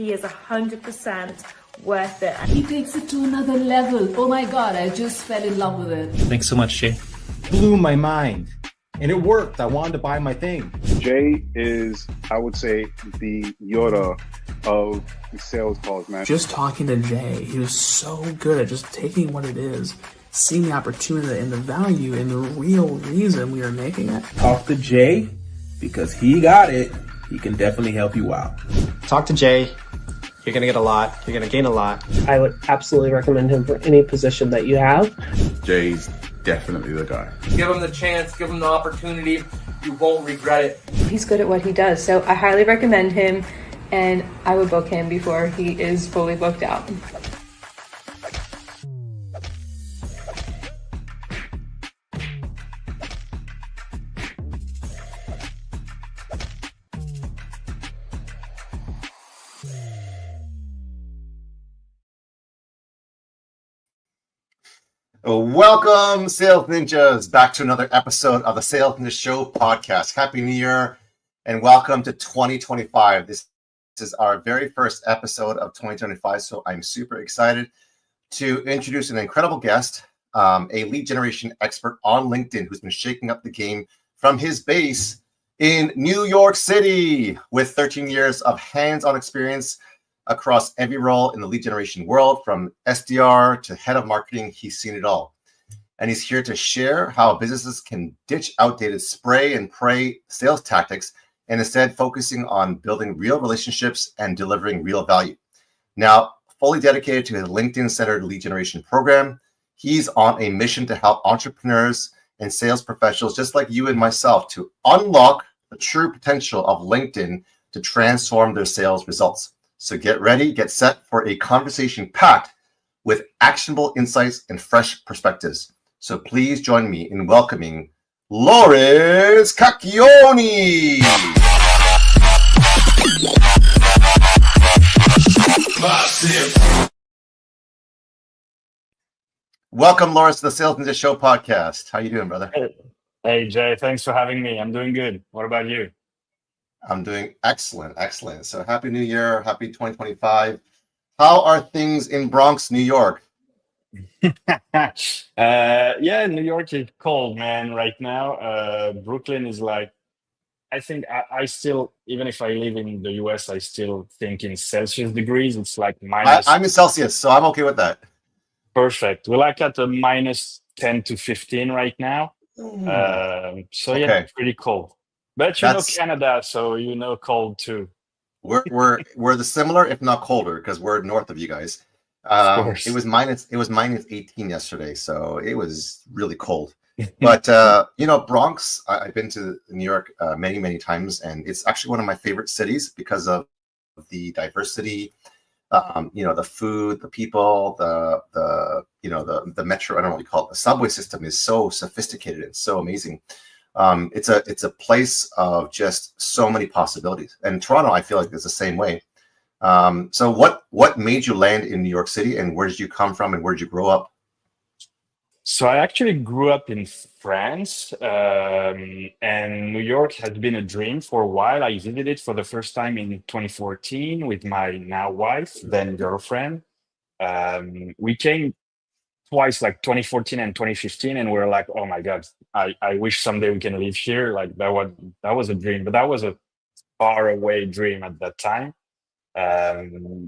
he is 100% worth it. He takes it to another level. Oh my God, I just fell in love with it. Thanks so much, Jay. Blew my mind. And it worked. I wanted to buy my thing. Jay is, I would say, the Yoda of sales calls, man. Just talking to Jay, he was so good at just taking what it is, seeing the opportunity and the value and the real reason we are making it. Talk to Jay, because he got it. He can definitely help you out. Talk to Jay. You're going to get a lot. You're going to gain a lot. I would absolutely recommend him for any position that you have. Jay's definitely the guy. Give him the chance, give him the opportunity. You won't regret it. He's good at what he does, so I highly recommend him, and I would book him before he is fully booked out. Welcome, Sales Ninjas, back to another episode of the Sales Ninja Show podcast. Happy New Year and welcome to 2025. This is our very first episode of 2025, so I'm super excited to introduce an incredible guest, a lead generation expert on LinkedIn who's been shaking up the game from his base in New York City with 13 years of hands-on experience across every role in the lead generation world, from SDR to head of marketing. He's seen it all. And he's here to share how businesses can ditch outdated spray and pray sales tactics and instead focusing on building real relationships and delivering real value. Now, fully dedicated to his LinkedIn-centered lead generation program, he's on a mission to help entrepreneurs and sales professionals just like you and myself to unlock the true potential of LinkedIn to transform their sales results. So get ready, get set for a conversation packed with actionable insights and fresh perspectives. So please join me in welcoming Lawrence Cacchione. Welcome, Lawrence, to the Sales Ninja Show podcast. How you doing, brother? Hey, Jay. Thanks for having me. I'm doing good. What about you? I'm doing excellent. So happy New Year, happy 2025. How are things in Bronx, New York? Yeah, New York is cold, man, right now. Brooklyn is like, I think I still, even if I live in the US, I still think in Celsius degrees. It's like minus. I'm in Celsius, so I'm okay with that. Perfect. We're like at a minus 10 to 15 right now. So yeah, okay. Pretty cold. But you know Canada, so you know cold too. We're the similar, if not colder, because we're north of you guys. It was minus 18 yesterday, so it was really cold. But Bronx, I've been to New York many times, and it's actually one of my favorite cities because of the diversity. The food, the people, the metro. I don't know what you call it. The subway system is so sophisticated and so amazing. It's a place of just so many possibilities, and Toronto, I feel like, is the same way. So what made you land in New York City, and where did you come from, and where did you grow up? So I actually grew up in France, and New York has been a dream for a while. I visited for the first time in 2014 with my now wife, then girlfriend. We came twice, like 2014 and 2015, and we were like, oh my God, I wish someday we can live here. Like that was a dream, but that was a far away dream at that time.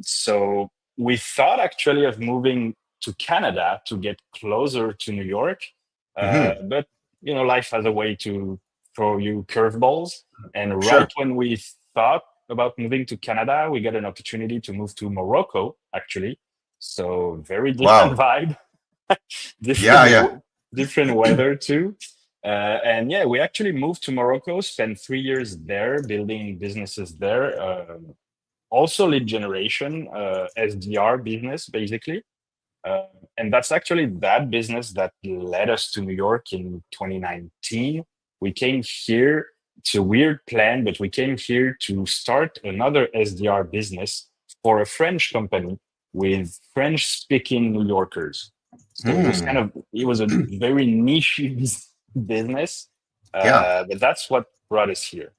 So we thought actually of moving to Canada to get closer to New York. But life has a way to throw you curveballs. And right when we thought about moving to Canada, we got an opportunity to move to Morocco, actually. So very different vibe. Different weather too. And we actually moved to Morocco, spent 3 years there building businesses there. Also lead generation, SDR business, basically. And that's actually that business that led us to New York in 2019. We came here, it's a weird plan, but we came here to start another SDR business for a French company with French-speaking New Yorkers. So it was a very niche business, but that's what brought us here.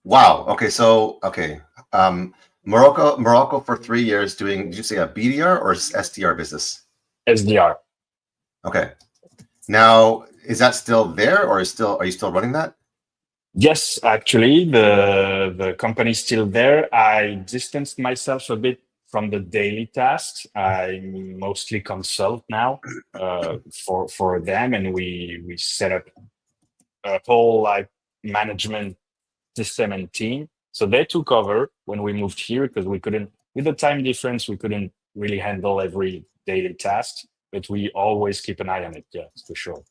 Wow. Okay. So, Morocco for 3 years doing, did you say a BDR or SDR business? SDR. Okay. Now, is that still there, or are you still running that? Yes, actually, the company's still there. I distanced myself a bit from the daily tasks. I mostly consult now for them, and we set up a whole like management system and team. So they took over when we moved here because we couldn't, with the time difference, we couldn't really handle every daily task. But we always keep an eye on it. Yeah, for sure.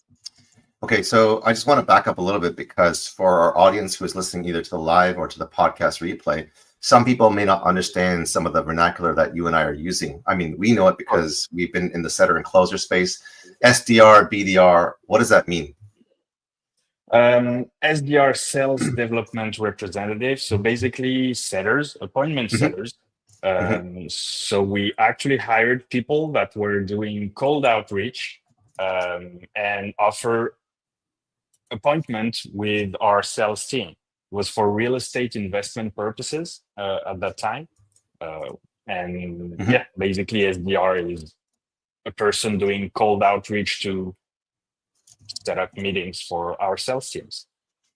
Okay, so I just want to back up a little bit because for our audience who is listening either to the live or to the podcast replay, some people may not understand some of the vernacular that you and I are using. I mean, we know it because we've been in the setter and closer space. SDR, BDR, what does that mean? SDR, sales development representative. So basically setters, appointment setters. So we actually hired people that were doing cold outreach and offer appointment with our sales team. It was for real estate investment purposes at that time. Yeah, basically SDR is a person doing cold outreach to set up meetings for our sales teams.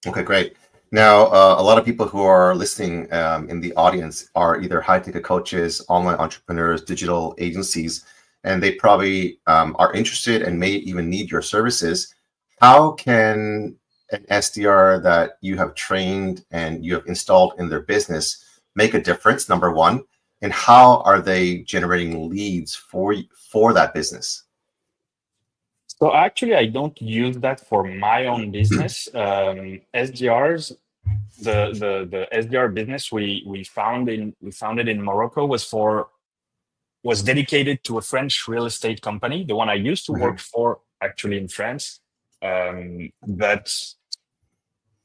Okay, great. Now, a lot of people who are listening in the audience are either high-ticket coaches, online entrepreneurs, digital agencies, and they probably are interested and may even need your services. How can an SDR that you have trained and you have installed in their business make a difference, number one? And how are they generating leads for that business? So actually, I don't use that for my own business. SDRs, the SDR business we founded in Morocco was dedicated to a French real estate company, the one I used to work for actually in France. But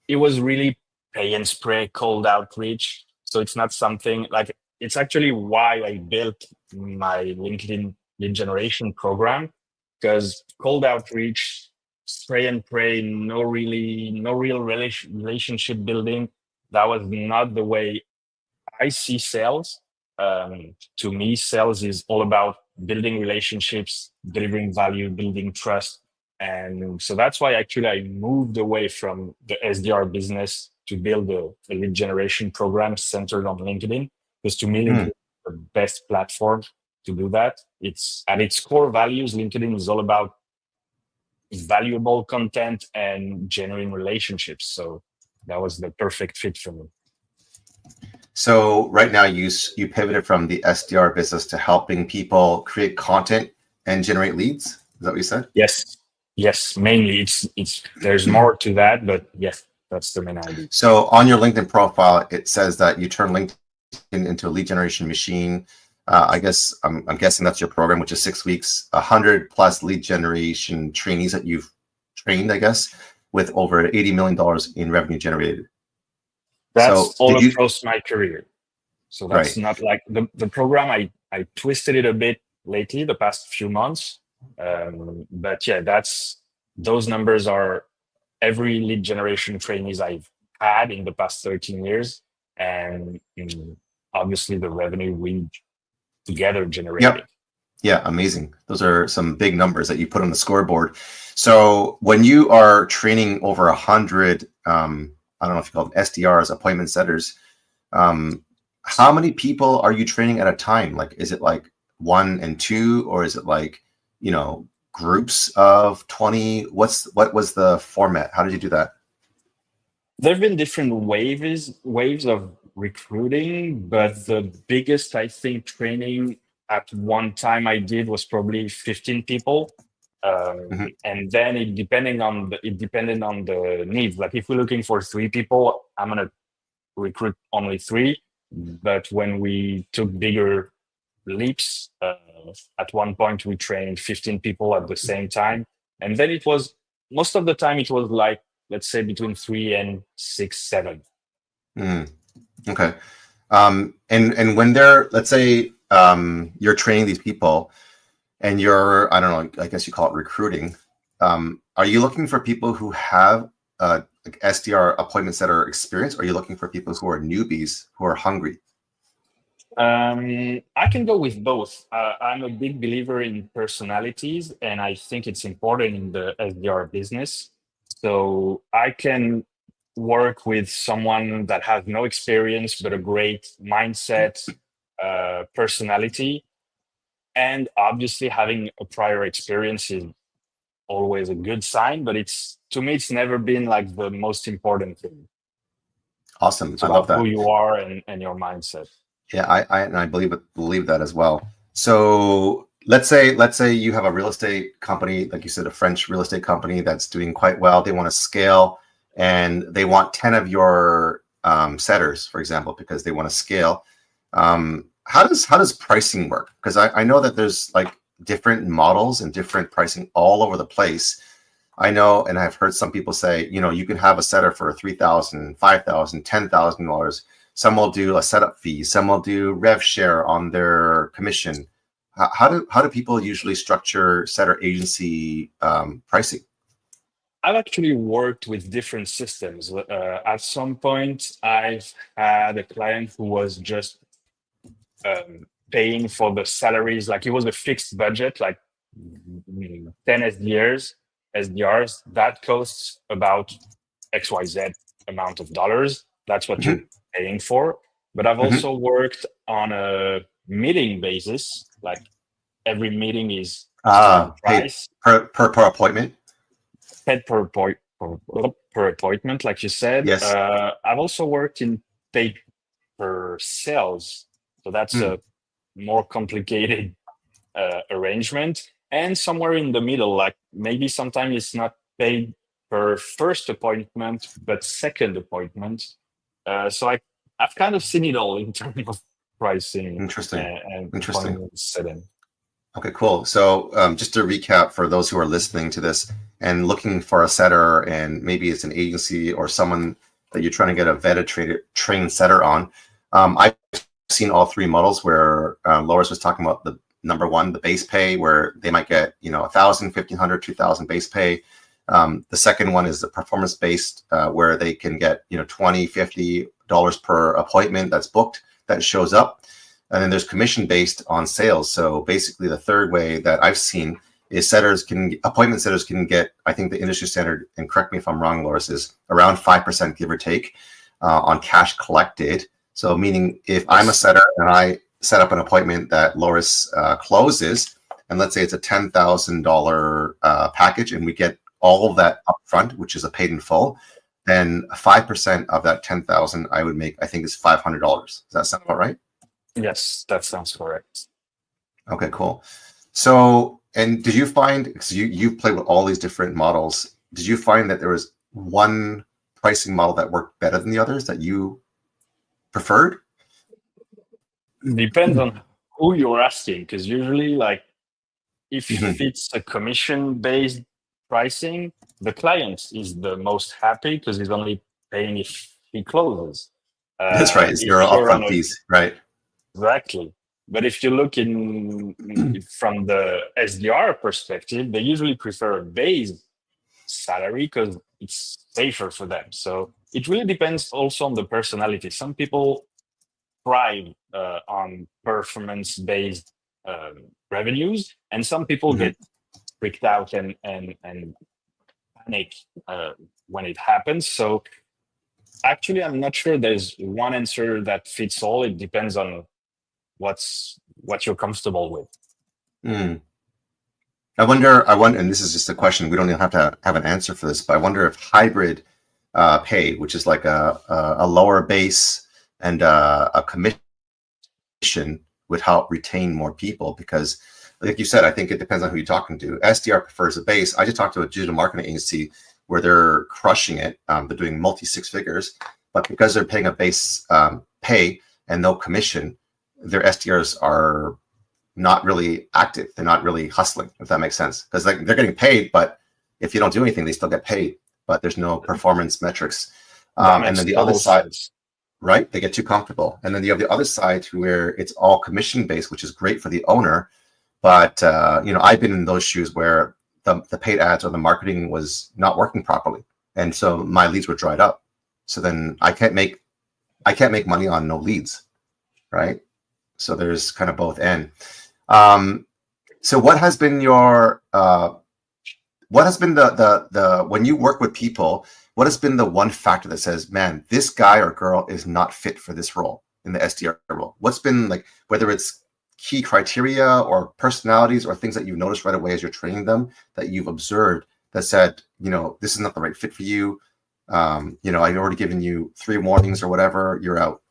it was really pay and spray, cold outreach. So it's not something like, it's actually why I built my LinkedIn lead generation program, because cold outreach, spray and pray, no real relationship building. That was not the way I see sales. To me, sales is all about building relationships, delivering value, building trust. And so that's why actually I moved away from the SDR business to build a lead generation program centered on LinkedIn. Because to me, LinkedIn is the best platform to do that. It's at its core values, LinkedIn is all about valuable content and genuine relationships. So that was the perfect fit for me. So right now you pivoted from the SDR business to helping people create content and generate leads. Is that what you said? Yes, mainly it's there's more to that, but yes, that's the main idea. So on your LinkedIn profile, it says that you turn LinkedIn into a lead generation machine. I guess I'm guessing that's your program, which is 6 weeks, 100+ lead generation trainees that you've trained, I guess, with over $80 million in revenue generated. That's all across my career. So that's not like the program. I twisted it a bit lately, the past few months. But yeah, those numbers are every lead generation trainees I've had in the past 13 years. And obviously the revenue we together generated. Yep. Yeah, amazing. Those are some big numbers that you put on the scoreboard. So when you are training over 100, I don't know if you call them SDRs, appointment setters, how many people are you training at a time? Like, is it like 1 and 2, or is it like, groups of 20? What was the format? How did you do that? There have been different waves of recruiting, but the biggest, I think, training at one time I did was probably 15 people. And then it depended on the needs. Like if we're looking for 3 people, I'm gonna recruit only 3. But when we took bigger leaps, at one point we trained 15 people at the same time, and then it was most of the time it was like, let's say between 3 and 6, 7. Okay. And when they're, let's say, you're training these people and you're, I don't know, I guess you call it recruiting. Are you looking for people who have like SDR appointment setter experience? Or are you looking for people who are newbies who are hungry? I can go with both. I'm a big believer in personalities, and I think it's important in the SDR business. So I can work with someone that has no experience but a great mindset, personality, and obviously having a prior experience is always a good sign. But it's to me, it's never been like the most important thing. Awesome. It's I love about that. who you are and your mindset. Yeah, I believe that as well. So let's say you have a real estate company, like you said, a French real estate company that's doing quite well. They want to scale, and they want 10 of your setters, for example, because they want to scale. How does pricing work? Because I know that there's like different models and different pricing all over the place. I know, and I've heard some people say, you can have a setter for $3,000, $5,000, $10,000. Some will do a setup fee. Some will do rev share on their commission. How do people usually structure setter agency pricing? I've actually worked with different systems. At some point, I've had a client who was just paying for the salaries, like it was a fixed budget, like 10 SDRs, that costs about XYZ amount of dollars. That's what you're paying for. But I've also worked on a meeting basis, like every meeting is price per appointment. Paid per appointment, like you said. Yes. I've also worked in paid per sales, so that's a more complicated arrangement. And somewhere in the middle, like maybe sometimes it's not paid per first appointment, but second appointment. So I've kind of seen it all in terms of pricing. Interesting. Interesting. Setting. Okay, cool. So just to recap for those who are listening to this and looking for a setter, and maybe it's an agency or someone that you're trying to get a vetted trained setter on. I've seen all three models where Loris was talking about the number one, the base pay, where they might get, 1,000, 1,500, 2,000 base pay. The second one is the performance based, where they can get, $20, $50 per appointment that's booked, that shows up. And then there's commission based on sales. So basically the third way that I've seen is appointment setters can get, I think the industry standard, and correct me if I'm wrong, Loris, is around 5% give or take on cash collected. So meaning if I'm a setter and I set up an appointment that Loris closes, and let's say it's a $10,000 package and we get all of that upfront, which is a paid in full, then 5% of that 10,000 I would make, I think, is $500. Does that sound about right? Yes, that sounds correct. Okay, cool. So, and did you find, because you've played with all these different models, did you find that there was one pricing model that worked better than the others that you preferred? Depends on who you're asking, because usually, like, if it's a commission-based pricing, the client is the most happy because he's only paying if he closes. That's right. It's your upfront fees, right? Exactly. But if you look from the SDR perspective, they usually prefer a base salary because it's safer for them. So it really depends also on the personality. Some people thrive on performance-based revenues, and some people get freaked out and panic when it happens. So actually, I'm not sure there's one answer that fits all. It depends on what you're comfortable with. I wonder, and this is just a question, we don't even have to have an answer for this, but I wonder if hybrid pay, which is like a lower base and a commission, would help retain more people. Because like you said, I think it depends on who you're talking to. SDR prefers a base. I just talked to a digital marketing agency where they're crushing it. They're doing multi-six figures, but because they're paying a base pay and no commission, their SDRs are not really active. They're not really hustling, if that makes sense. Because they're getting paid, but if you don't do anything, they still get paid, but there's no performance metrics. And then the other side, right? They get too comfortable. And then you have the other side where it's all commission based, which is great for the owner. But, I've been in those shoes where the paid ads or the marketing was not working properly. And so my leads were dried up. So then I can't make money on no leads, right? So there's kind of both end. So what has been your what has been the when you work with people, what has been the one factor that says, man, this guy or girl is not fit for this role in the SDR role? What's been like, whether it's key criteria or personalities or things that you've noticed right away as you're training them that you've observed that said, you know, this is not the right fit for you. You know, I've already given you 3 warnings or whatever, you're out.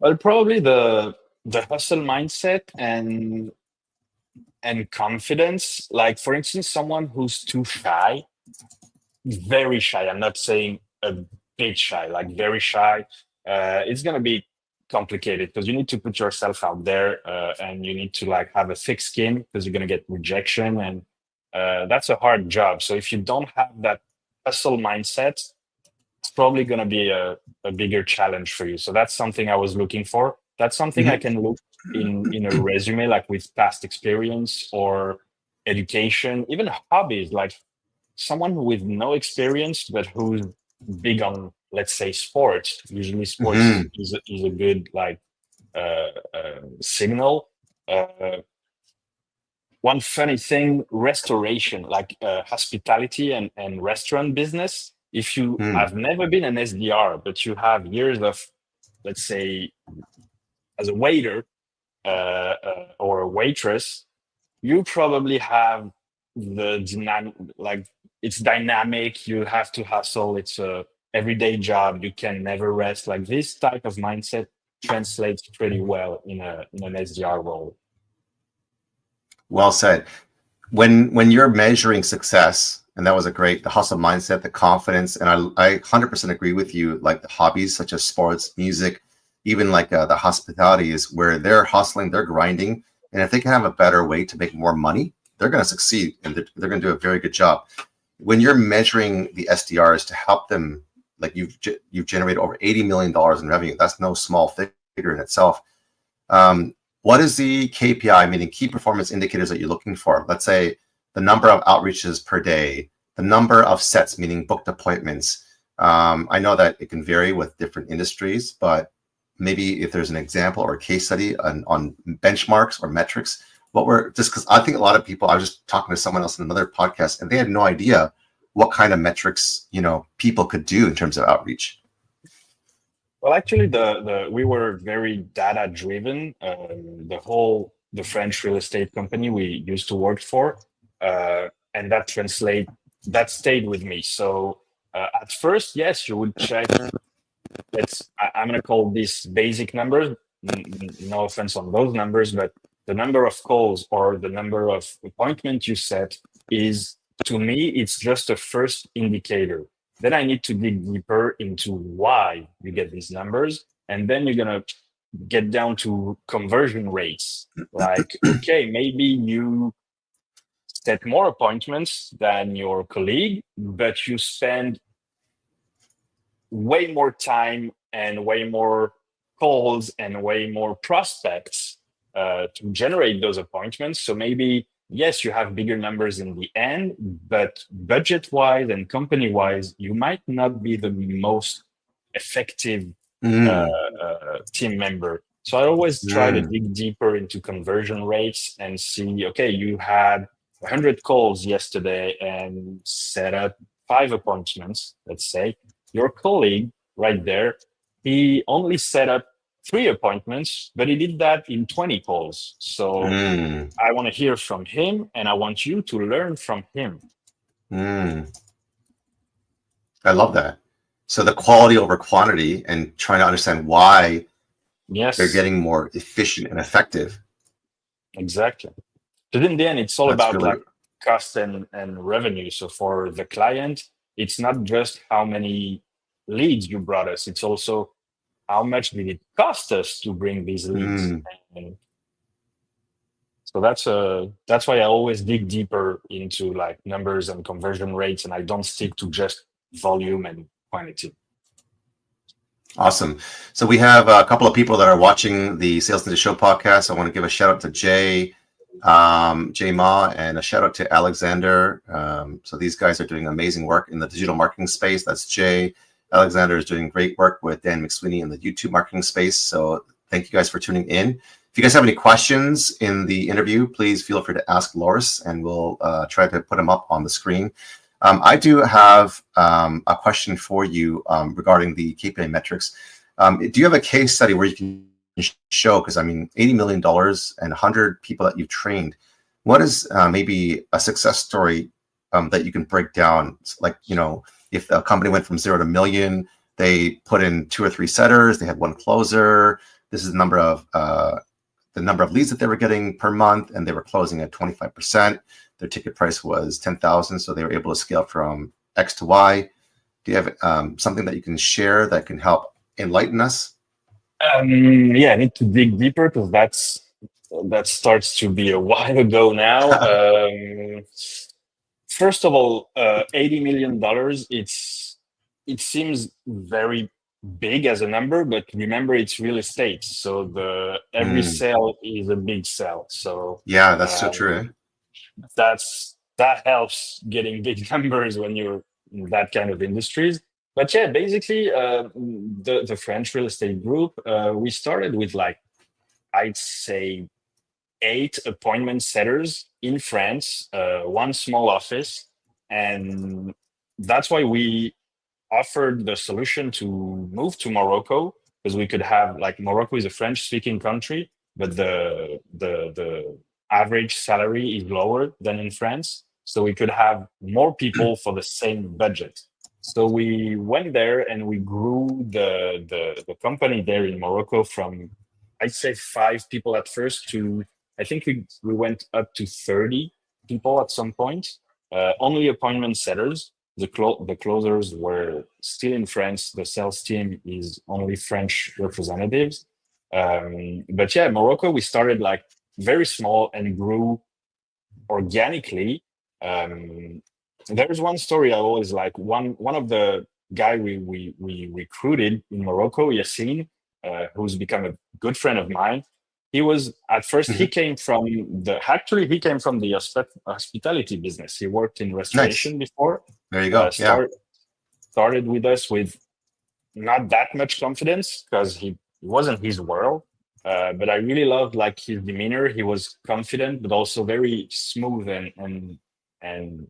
Well, probably the hustle mindset and confidence. Like, for instance, someone who's too shy, very shy. I'm not saying a bit shy, like very shy. It's gonna be complicated because you need to put yourself out there, and you need to like have a thick skin because you're gonna get rejection, and that's a hard job. So if you don't have that hustle mindset, it's probably gonna be a bigger challenge for you. So that's something I was looking for. That's something I can look in a resume, like with past experience or education, even hobbies, like someone with no experience but who's big on, let's say, sports. Usually sports is a good like signal. One funny thing, restoration, like hospitality and restaurant business. If you have never been an SDR, but you have years of, let's say, as a waiter or a waitress, you probably have the dynamic, like it's dynamic. You have to hustle. It's a everyday job. You can never rest. Like this type of mindset translates pretty well in an SDR role. Well said. When you're measuring success, and that was the hustle mindset, the confidence, and I 100% agree with you. Like the hobbies such as sports, music, even like the hospitality is where they're hustling, they're grinding, and if they can have a better way to make more money, they're going to succeed and they're going to do a very good job. When you're measuring the SDRs to help them, like you've generated over $80 million in revenue. That's no small figure in itself. What is the KPI, meaning key performance indicators that you're looking for? Let's say the number of outreaches per day, the number of sets, meaning booked appointments. I know that it can vary with different industries, but maybe if there's an example or a case study on benchmarks or metrics, just because I think a lot of people, I was just talking to someone else in another podcast and they had no idea what kind of metrics, you know, people could do in terms of outreach. Well, actually, we were very data driven. The French real estate company we used to work for, and that stayed with me. So at first, yes, you would check. I'm going to call these basic numbers. No offense on those numbers, but the number of calls or the number of appointments you set is, to me, it's just a first indicator. Then I need to dig deeper into why you get these numbers. And then you're going to get down to conversion rates. Like, okay, maybe you set more appointments than your colleague, but you spend way more time and way more calls and way more prospects to generate those appointments. So maybe, yes, you have bigger numbers in the end, but budget-wise and company-wise, you might not be the most effective team member. So I always try to dig deeper into conversion rates and see, okay, you had 100 calls yesterday and set up 5 appointments, let's say. Your colleague right there, he only set up 3 appointments, but he did that in 20 calls. So I want to hear from him and I want you to learn from him. I love that. So the quality over quantity and trying to understand why they're getting more efficient and effective. Exactly. But in the end, it's all about like cost and revenue. So for the client, it's not just how many leads you brought us. It's also how much did it cost us to bring these leads. And so that's why I always dig deeper into like numbers and conversion rates, and I don't stick to just volume and quantity. Awesome. So we have a couple of people that are watching the Sales Ninja Show podcast. I want to give a shout out to Jay Ma, and a shout out to Alexander. So these guys are doing amazing work in the digital marketing space. That's Jay. Alexander is doing great work with Dan McSweeney in the YouTube marketing space. So thank you guys for tuning in. If you guys have any questions in the interview, please feel free to ask Loris, and we'll try to put them up on the screen. I do have a question for you regarding the KPI metrics. Do you have a case study where you can show, because I mean, $80 million and 100 people that you've trained, what is maybe a success story that you can break down? Like, you know, if a company went from 0 to million, they put in 2 or 3 setters, they had 1 closer. This is the number of leads that they were getting per month, and they were closing at 25%. Their ticket price was 10,000, so they were able to scale from X to Y. Do you have something that you can share that can help enlighten us? Yeah, I need to dig deeper because that starts to be a while ago now. First of all, $80 million. It seems very big as a number, but remember, it's real estate, so every sale is a big sale. So yeah, that's so true. That helps getting big numbers when you're in that kind of industries. But yeah, basically, the French real estate group, we started with, like, I'd say 8 appointment setters in France, 1 small office, and that's why we offered the solution to move to Morocco, because we could have, like, Morocco is a French-speaking country, but the average salary is lower than in France, so we could have more people for the same budget. So we went there and we grew the company there in Morocco from, I'd say, 5 people at first to, I think we went up to 30 people at some point. Only appointment setters. The closers were still in France. The sales team is only French representatives. But yeah, Morocco, we started like very small and grew organically. There's one story I always like. One of the guy we recruited in Morocco, Yassine, who's become a good friend of mine. He was at first he came from the hospitality business. He worked in restoration before. There you go. Started with us with not that much confidence because he wasn't his world. But I really loved, like, his demeanor. He was confident, but also very smooth and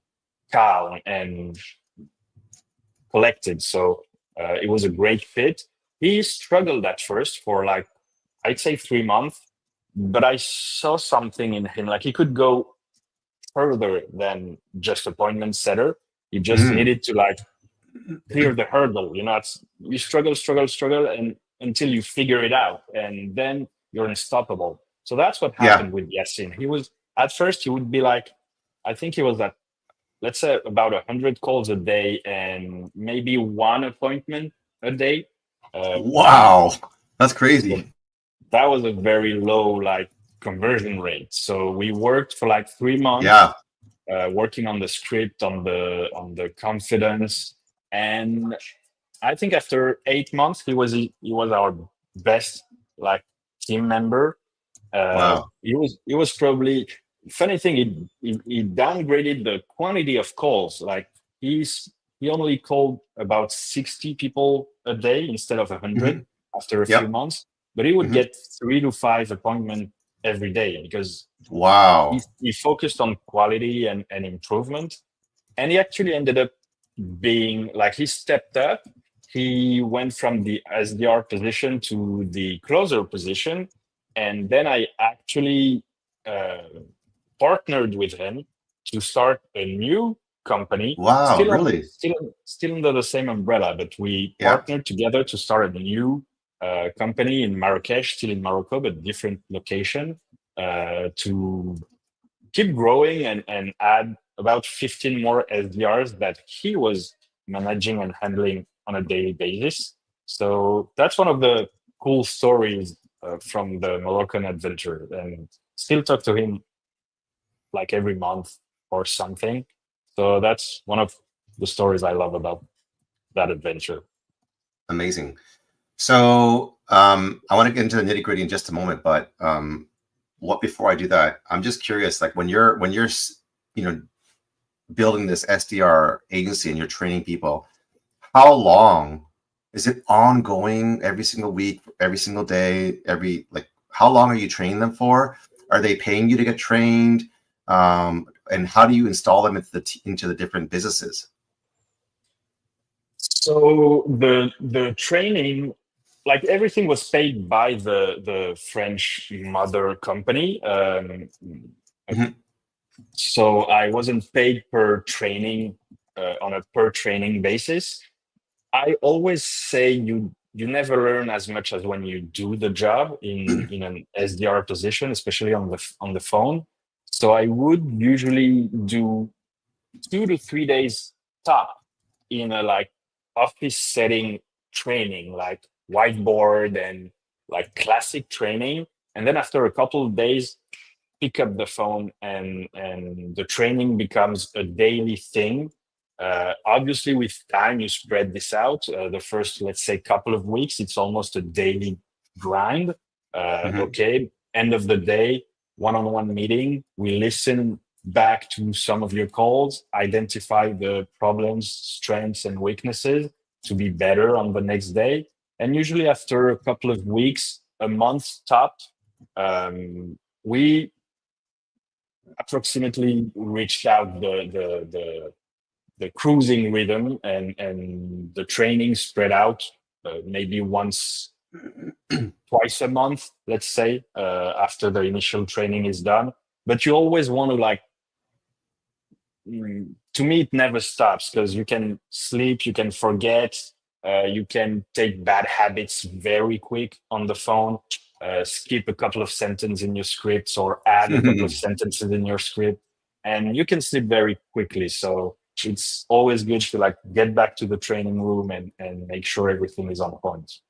calm and collected. So it was a great fit. He struggled at first for, like, I'd say 3 months, but I saw something in him. Like, he could go further than just appointment setter. He just needed to, like, clear the hurdle. You know, you struggle, and until you figure it out, and then you're unstoppable. So that's what happened with Yassine. He was, at first, he would be like, I think he was at, let's say, about 100 calls a day and maybe 1 appointment a day. Wow, that's crazy. That was a very low, like, conversion rate. So we worked for like 3 months, working on the script, on the confidence, and I think after 8 months, he was our best, like, team member. Wow. He was probably, funny thing, he downgraded the quantity of calls. Like, he only called about 60 people a day instead of 100 after a few months, but he would get 3 to 5 appointments every day because he focused on quality and improvement. And he actually ended up being, like, he stepped up. He went from the SDR position to the closer position. And then I actually partnered with him to start a new company. Wow, really? Still under the same umbrella, but we partnered together to start a new company in Marrakesh, still in Morocco, but different location, to keep growing and add about 15 more SDRs that he was managing and handling on a daily basis. So that's one of the cool stories from the Moroccan adventure, and still talk to him like every month or something. So that's one of the stories I love about that adventure. Amazing. So I want to get into the nitty gritty in just a moment, but before I do that, I'm just curious, like, when you're building this SDR agency and you're training people, how long Is it ongoing every single week, every single day, how long are you training them for? Are they paying you to get trained? And how do you install them into the different businesses? So the training, like everything was paid by the French mother company. So I wasn't paid per training on a per training basis. I always say you never learn as much as when you do the job in an SDR position, especially on the phone. So I would usually do 2 to 3 days top in a like office setting training, like whiteboard and like classic training. And then after a couple of days, pick up the phone and the training becomes a daily thing. Obviously, with time, you spread this out. The first, let's say, couple of weeks, it's almost a daily grind. Okay, end of the day, one-on-one meeting. We listen back to some of your calls, identify the problems, strengths, and weaknesses to be better on the next day. And usually, after a couple of weeks, a month top, we approximately reached out the cruising rhythm, and the training spread out maybe twice a month, let's say, after the initial training is done. But you always want to to me, it never stops because you can sleep, you can forget, you can take bad habits very quick on the phone. Skip a couple of sentences in your scripts or add a couple of sentences in your script, and you can sleep very quickly. So it's always good to get back to the training room and make sure everything is on point.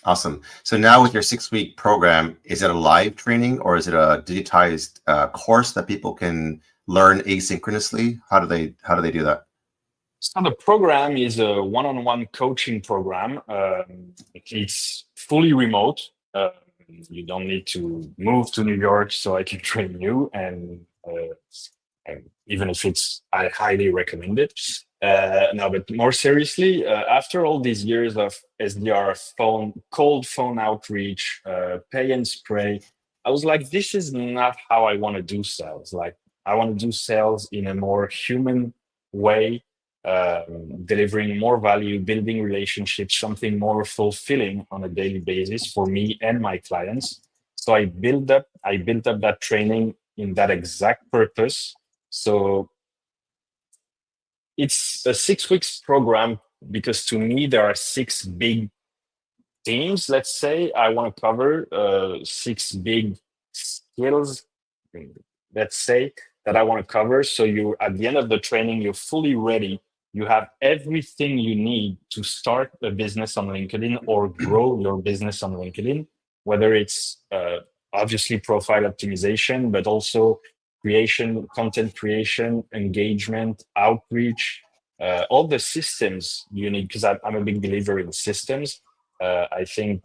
Awesome. So now with your 6-week program, is it a live training or is it a digitized course that people can learn asynchronously? How do they do that? So the program is a one-on-one coaching program. It's fully remote. You don't need to move to New York so I can train you. And even if I highly recommend it. No, but more seriously, after all these years of SDR cold phone outreach, pay and spray, I was like, this is not how I want to do sales. Like, I want to do sales in a more human way, delivering more value, building relationships, something more fulfilling on a daily basis for me and my clients. So I built up that training in that exact purpose. So it's a 6 weeks program because to me, there are 6 big themes, let's say. I want to cover 6 big skills, let's say, that I want to cover. So at the end of the training, you're fully ready. You have everything you need to start a business on LinkedIn or grow your business on LinkedIn, whether it's obviously profile optimization, but also content creation, engagement, outreach, all the systems you need, because I'm a big believer in systems. I think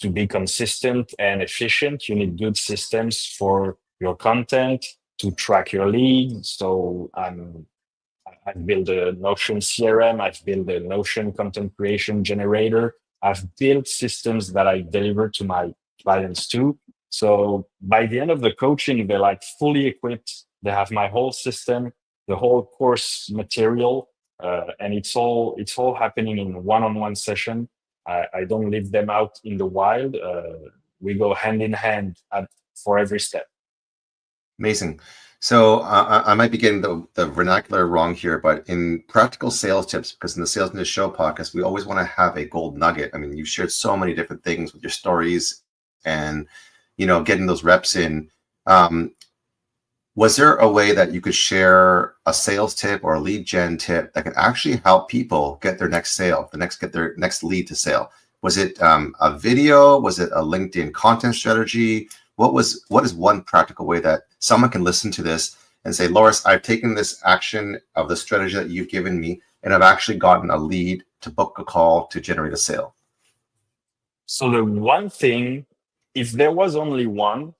to be consistent and efficient, you need good systems for your content, to track your lead. So I've built a Notion CRM, I've built a Notion content creation generator. I've built systems that I deliver to my clients too. So by the end of the coaching, they're fully equipped. They have my whole system, the whole course material, and it's all happening in one-on-one session. I don't leave them out in the wild. We go hand in hand for every step. Amazing. So I might be getting the vernacular wrong here, but in practical sales tips, because in the Sales News Show podcast, we always want to have a gold nugget. I mean, you've shared so many different things with your stories and, getting those reps in. Was there a way that you could share a sales tip or a lead gen tip that can actually help people get their next sale, get their next lead to sale? Was it a video? Was it a LinkedIn content strategy? What is one practical way that someone can listen to this and say, Loris, I've taken this action of the strategy that you've given me, and I've actually gotten a lead to book a call to generate a sale? So the one thing, if there was only one,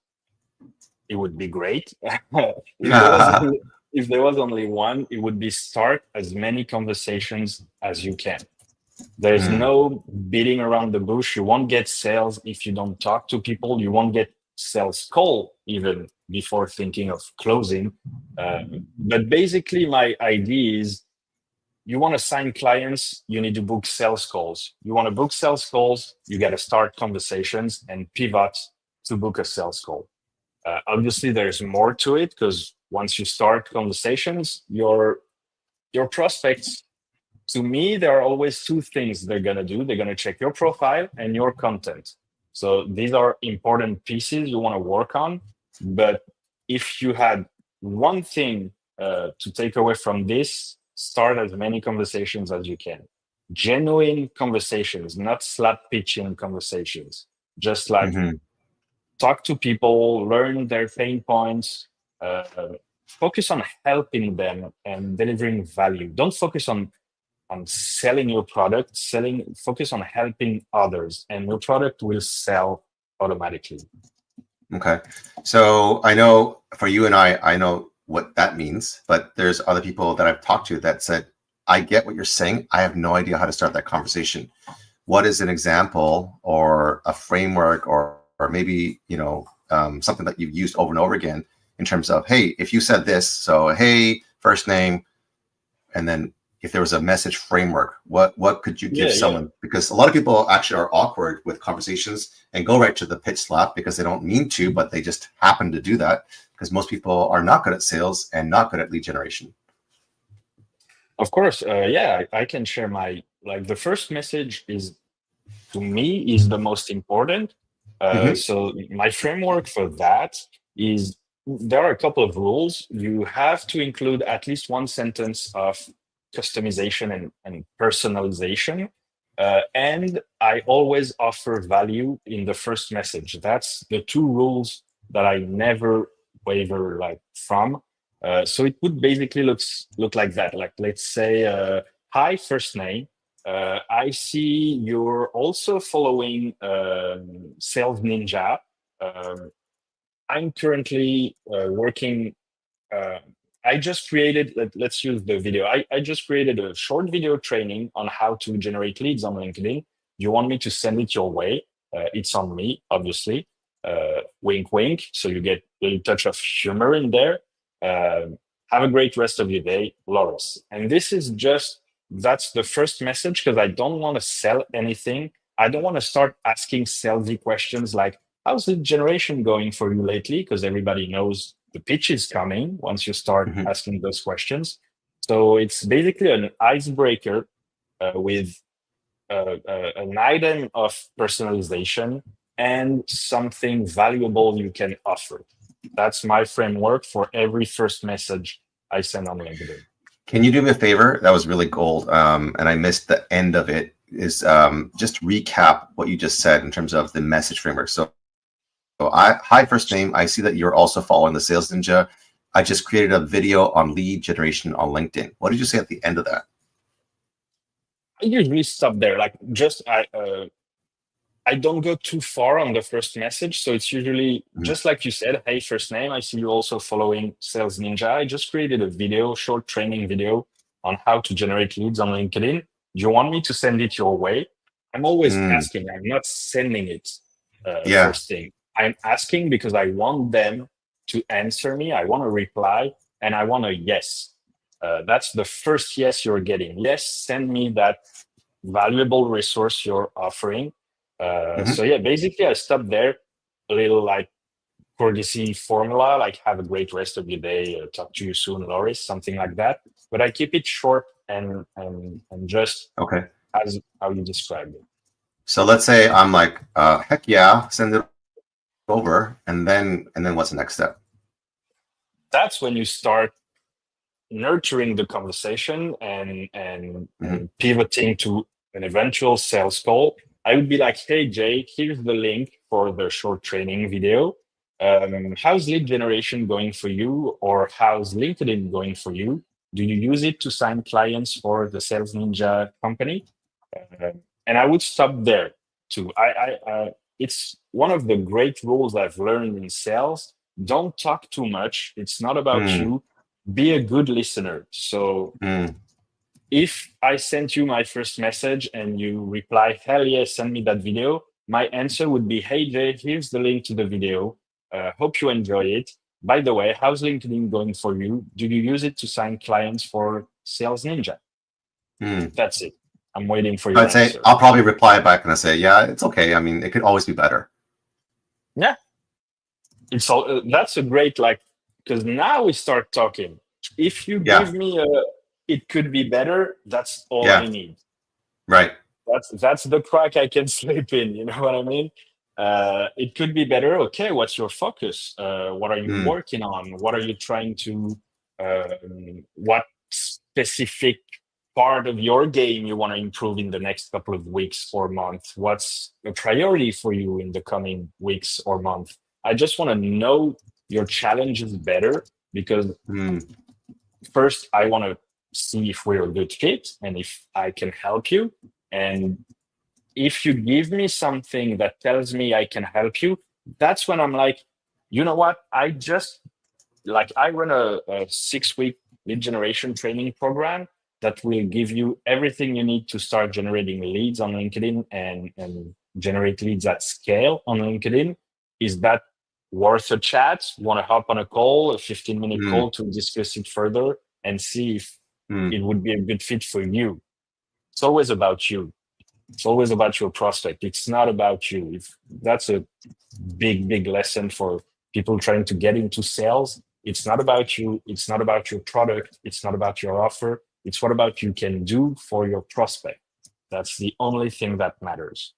it would be great. If there was only one, it would be start as many conversations as you can. There's no beating around the bush. You won't get sales if you don't talk to people. You won't get sales call even before thinking of closing. But basically, my idea is you want to sign clients, you need to book sales calls. You want to book sales calls, you got to start conversations and pivot to book a sales call. Obviously, there's more to it because once you start conversations, your prospects, to me, there are always two things they're going to do. They're going to check your profile and your content. So these are important pieces you want to work on. But if you had one thing to take away from this, start as many conversations as you can. Genuine conversations, not slap pitching conversations. Just like talk to people, learn their pain points, focus on helping them and delivering value. Don't focus on selling your product, focus on helping others, and your product will sell automatically. Okay. So I know for you and I know what that means, but there's other people that I've talked to that said, I get what you're saying. I have no idea how to start that conversation. What is an example or a framework or maybe, something that you've used over and over again in terms of, hey, if you said this, so, hey, first name, and then if there was a message framework, what could you give someone? Yeah. Because a lot of people actually are awkward with conversations and go right to the pitch slap because they don't mean to, but they just happen to do that because most people are not good at sales and not good at lead generation. Of course. I can share the first message is, to me, is the most important. So my framework for that is, there are a couple of rules. You have to include at least one sentence of customization and personalization. And I always offer value in the first message. That's the two rules that I never waver from. So it would basically look like that. Like, let's say, hi, first name. I see you're also following Sales Ninja. I'm currently working. I just created, let's use the video. I just created a short video training on how to generate leads on LinkedIn. You want me to send it your way? It's on me, obviously. Wink, wink. So you get a little touch of humor in there. Have a great rest of your day, Loris. And this is that's the first message, because I don't want to sell anything. I don't want to start asking salesy questions like, how's the generation going for you lately? Because everybody knows the pitch is coming once you start asking those questions. So it's basically an icebreaker with an item of personalization and something valuable you can offer. That's my framework for every first message I send on LinkedIn. Can you do me a favor? That was really gold. And I missed the end of it. Is just recap what you just said in terms of the message framework. So hi, first name. I see that you're also following the Sales Ninja. I just created a video on lead generation on LinkedIn. What did you say at the end of that? I usually stop there. I don't go too far on the first message. So it's usually just like you said, hey, first name, I see you also following Sales Ninja. I just created a video, short training video on how to generate leads on LinkedIn. Do you want me to send it your way? I'm always asking. I'm not sending it first thing. I'm asking because I want them to answer me. I want a reply and I want a yes. That's the first yes you're getting. Yes, send me that valuable resource you're offering. So yeah, basically I stop there. A little courtesy formula, like have a great rest of your day, talk to you soon, Loris, something like that. But I keep it short and just as how you described it. So let's say I'm like, heck yeah, send it over, and then what's the next step? That's when you start nurturing the conversation and pivoting to an eventual sales call. I would be like, hey, Jay, here's the link for the short training video. How's lead generation going for you? Or how's LinkedIn going for you? Do you use it to sign clients for the Sales Ninja company? And I would stop there too. It's one of the great rules I've learned in sales. Don't talk too much. It's not about you. Be a good listener. So If I sent you my first message and you reply, hell yes, send me that video, my answer would be, hey Jay, here's the link to the video. Hope you enjoy it. By the way, how's LinkedIn going for you? Do you use it to sign clients for Sales Ninja? That's it. I'm waiting for your I'd say answer. I'll probably reply back and I say, yeah, it's okay. I mean, it could always be better. Yeah. It's all that's a great, like, because now we start talking. If you give me it could be better, that's all I need. Right. That's the crack I can sleep in, you know what I mean? It could be better. Okay, what's your focus? What are you working on? What are you trying to what specific part of your game you want to improve in the next couple of weeks or months? What's a priority for you in the coming weeks or month? I just want to know your challenges better, because first I want to see if we're a good fit and if I can help you. And if you give me something that tells me I can help you, that's when I'm like, you know what? I run a 6-week lead generation training program that will give you everything you need to start generating leads on LinkedIn and generate leads at scale on LinkedIn. Is that worth a chat? Want to hop on a call, a 15-minute call to discuss it further and see if it would be a good fit for you? It's always about you. It's always about your prospect. It's not about you. If that's a big lesson for people trying to get into sales. It's not about you. It's not about your product. It's not about your offer. It's what about you can do for your prospect. That's the only thing that matters.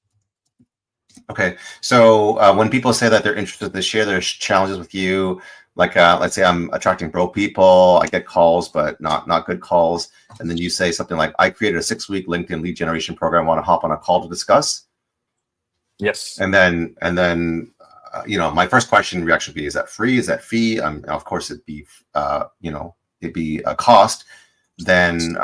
Okay. So when people say that they're interested to share their challenges with you, like let's say I'm attracting broke people, I get calls, but not good calls. And then you say something like, I created a 6-week LinkedIn lead generation program. Want to hop on a call to discuss? Yes. And then my first question reaction would be, is that free? Is that fee? Of course it'd be, it'd be a cost. Then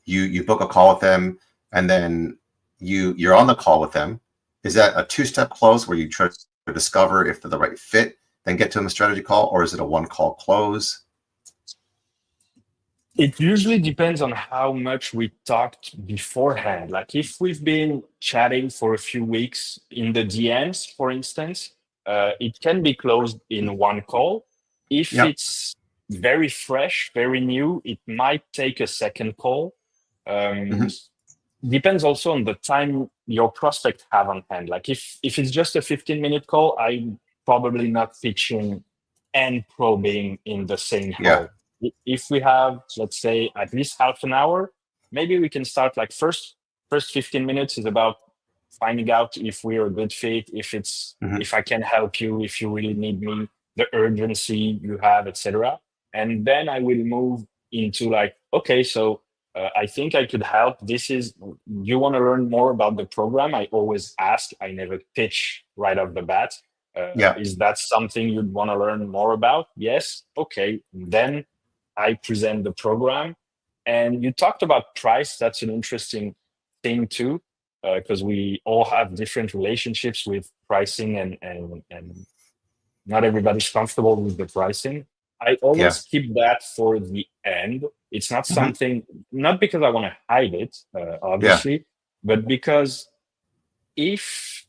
you book a call with them, and then you're on the call with them. Is that a 2-step close where you try to discover if they're the right fit, then get to them a strategy call, or is it a 1-call close? It usually depends on how much we talked beforehand. Like if we've been chatting for a few weeks in the DMs, for instance, it can be closed in 1 call. If it's very fresh, very new, it might take a 2nd call. Depends also on the time your prospect have on hand. Like if it's just a 15-minute call, I'm probably not pitching and probing in the same call. If we have, let's say, at least half an hour, maybe we can start like first 15 minutes is about finding out if we're a good fit, if it's if I can help you, if you really need me, the urgency you have, etc. And then I will move into like, okay, so I think I could help. You want to learn more about the program? I always ask. I never pitch right off the bat. Is that something you'd want to learn more about? Yes. Okay. Then I present the program. And you talked about price. That's an interesting thing too, because we all have different relationships with pricing, and not everybody's comfortable with the pricing. I always keep that for the end. It's not something, not because I want to hide it, obviously, but because if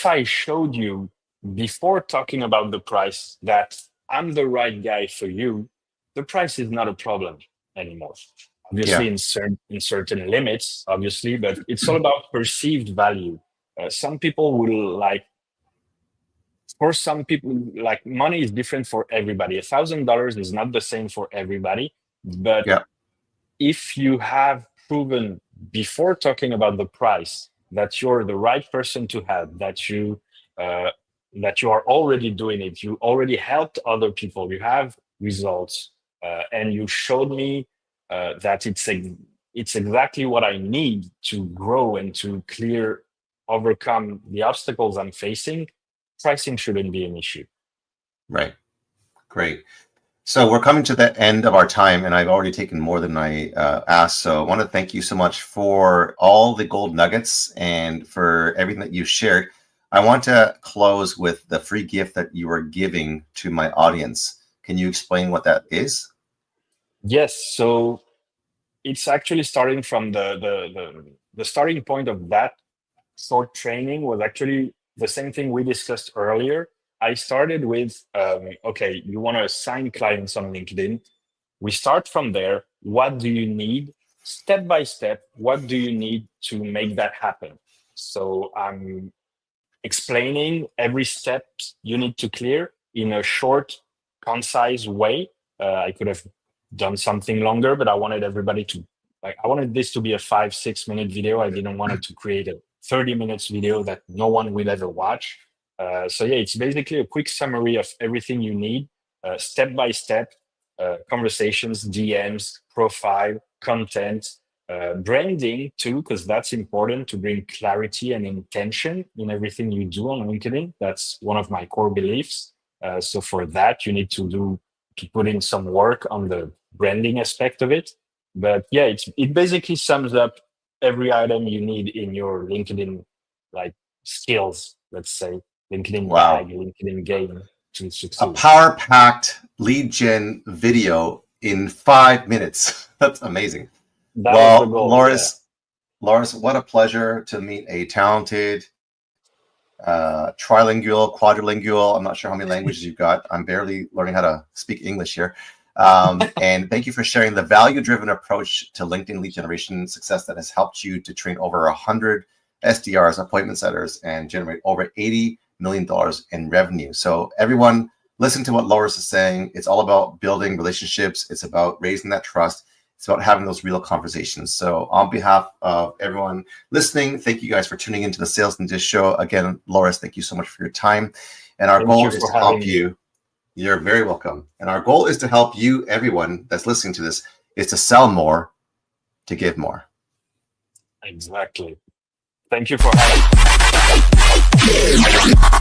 I showed you before talking about the price that I'm the right guy for you, the price is not a problem anymore. Obviously, in certain limits, obviously, but it's all about perceived value. Some people will like, for some people, like money is different for everybody. $1,000 is not the same for everybody. But if you have proven before talking about the price that you're the right person to help, that you are already doing it, you already helped other people, you have results, and you showed me that it's exactly what I need to grow and to overcome the obstacles I'm facing, pricing shouldn't be an issue. Right. Great. So we're coming to the end of our time, and I've already taken more than I asked. So I want to thank you so much for all the gold nuggets and for everything that you shared. I want to close with the free gift that you are giving to my audience. Can you explain what that is? Yes, so it's actually starting from the starting point of that short training was actually the same thing we discussed earlier. I started with, okay, you want to assign clients on LinkedIn. We start from there. What do you need? Step by step, what do you need to make that happen? So I'm explaining every step you need to clear in a short, concise way. I could have done something longer, but I wanted everybody to I wanted this to be a 5-6 minute video. I didn't want it to create a 30 minutes video that no one will ever watch. So yeah, it's basically a quick summary of everything you need, step by step, conversations, DMs, profile, content, branding too, because that's important to bring clarity and intention in everything you do on LinkedIn. That's one of my core beliefs. So for that, you need to put in some work on the branding aspect of it. But yeah, it basically sums up every item you need in your LinkedIn like skills, let's say, LinkedIn Wow. bag, LinkedIn game to succeed. A power-packed lead gen video in 5 minutes. That's amazing. That was the goal, Loris, what a pleasure to meet a talented, trilingual, quadrilingual. I'm not sure how many languages you've got. I'm barely learning how to speak English here. And thank you for sharing the value-driven approach to LinkedIn lead generation success that has helped you to train over 100 SDRs, appointment setters, and generate over $80 million in revenue. So everyone, listen to what Loris is saying. It's all about building relationships. It's about raising that trust. It's about having those real conversations. So on behalf of everyone listening, thank you guys for tuning into the Sales Ninja Show. Again, Loris, thank you so much for your time. And our goal is to help you. You're very welcome. And our goal is to help you, everyone that's listening to this, is to sell more, to give more. Exactly. Thank you for having me.